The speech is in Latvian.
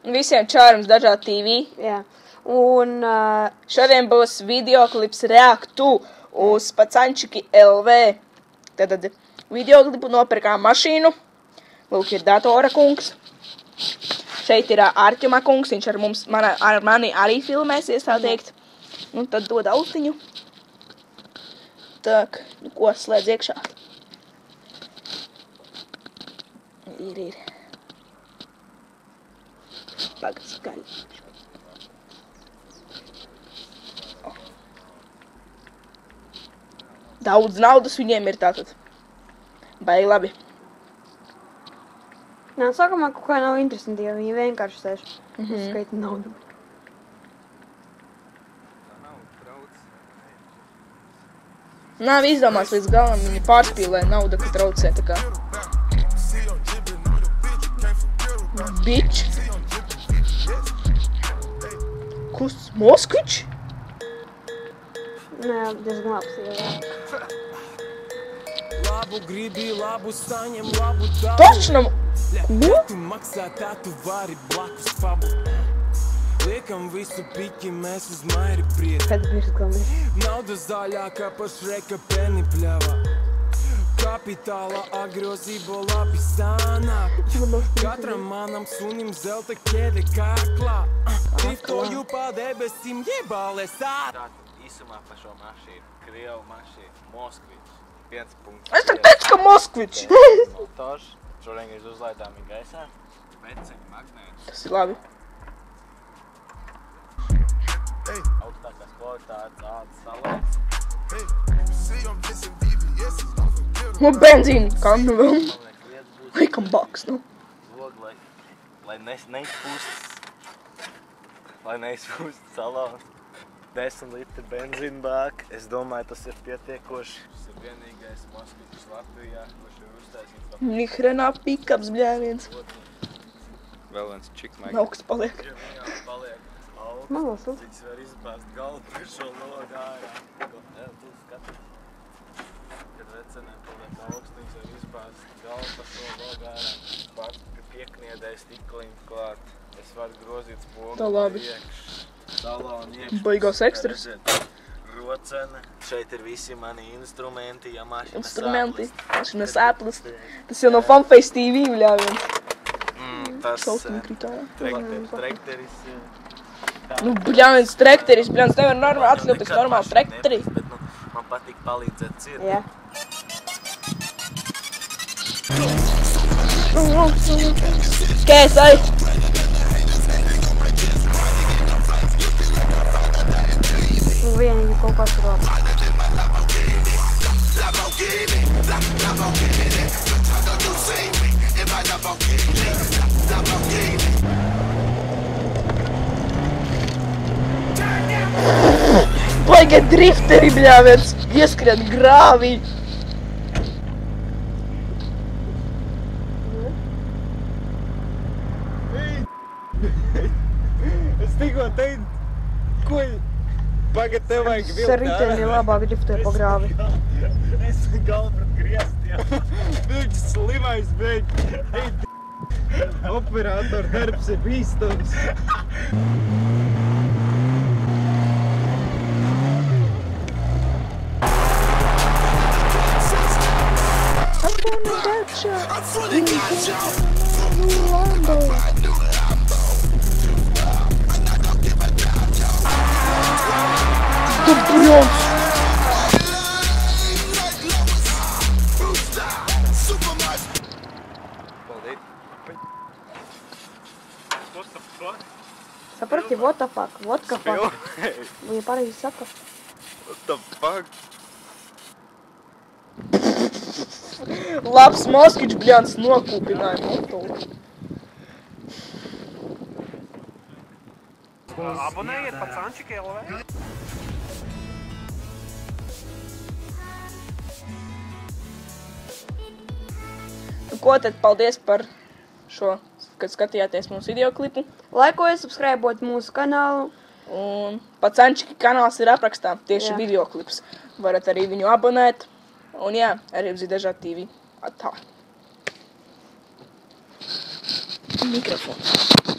Visiem čārums dažādi TV. Jā. Un šodien būs videoklips reaktu uz Pacančiki LV. Tad videoklipu nopirkām mašīnu. Lūk, ir datora kungs. Šeit ir Arķuma kungs, viņš ar mani arī filmēsies, tā teikt. Un tad dod autiņu. Tak, nu ko, slēdz iekšā. Ir. Pagad skaļi. Daudz naudas viņiem ir tātad. Baigi labi. Nā, sākumā kaut kā nav interesanti, jo viņi vienkārši sēž skaita naudu. Nav izdomās līdz galam, viņi pārspīlē nauda, ka traucē tā kā. Bič. Kus? Moskvič? Nē, diezgan labs, jā. Labu gribi, labu saņem, labu dabu. Točnam! Ko? Tu maksā tā, tu vari blakus fabu. Liekam visu piķi, mēs uz mairi pried. Pēc birzglami. Nauda zaļākā pa Šreka peni pļavā. Kapitāla agriozība labi sānāk. Katram manam sunim zelta ķēde kāklā. Driftoju pa debesim, jebālē sāt. Tātad īsumā par šo mašīnu, Krievu mašīnu, Moskvič, 1 punkts. Es tak teicu, ka Moskvič! Motors, šodien ir uzlaidāmi gaisā, veceņi magnēti. Tas ir labi. Augstākās kvalitātes ādas salēts. Nu, benzīnu, kā nu vēl. Laikam baks, nu. Log, lai neizpūst salons. 10 litri benzīna bāka. Es domāju, tas ir pietiekoši. Tas ir vienīgais Moskvičs Latvijā, kurš ir uztaisīts. Nihrenā pikaps, bļāviens. Vēl viens čikmēk. Augsts paliek. Paliek. Malas, nu. Cik var izbāzt galvu par šo logu ārā. Tu skaties, kad vecenēm paliek augsts, viņš var izbāzt galvu par šo logu ārā. Pat piekniedēja stikliņu klāt. Es varu grozīt spogu. Tā labi. Salonu iekš. Baigās ekstras. Rocene. Šeit ir visi mani instrumenti, ja mašina Instrumenti. Mašina sāplist. Tas jau no Funface TV, bļāviens. Tas Šausmīgi kritāja. trekteris. Nu, bļāviens trekteris, bļāviens, nevar normāli atļauties normāli trekteri. Bet, man patīk palīdzēt cirti. Jā. Kēs, ai! Nu, vienīgi kaut kas ir labi. Baigi drifteri, bļāviens, ieskrien grāvī. Es tikko teicu, ko pagad tev vajag vilkt. Sarītēni labāk driftē pa grāvi. Es galvu pret griestiem. Viņš slimais beidz. Operator darbs ir bīstams. Tu brons! Saprati, what the fuck, vodka fuck. Viņa pareizi saka. What the fuck? Labs Moskvičs, bļāns, nokūpināja motoru. Abonējiet Pacančiki LV. Nu, ko tad paldies par šo, kad skatījāties mūsu videoklipu. Laikojiet, subscribot mūsu kanālu. Un Pacančiki kanāls ir aprakstā, tieši videoklips. Varat arī viņu abonēt. Un jā, arī uz dažādi TV. Atā. Mikrofons.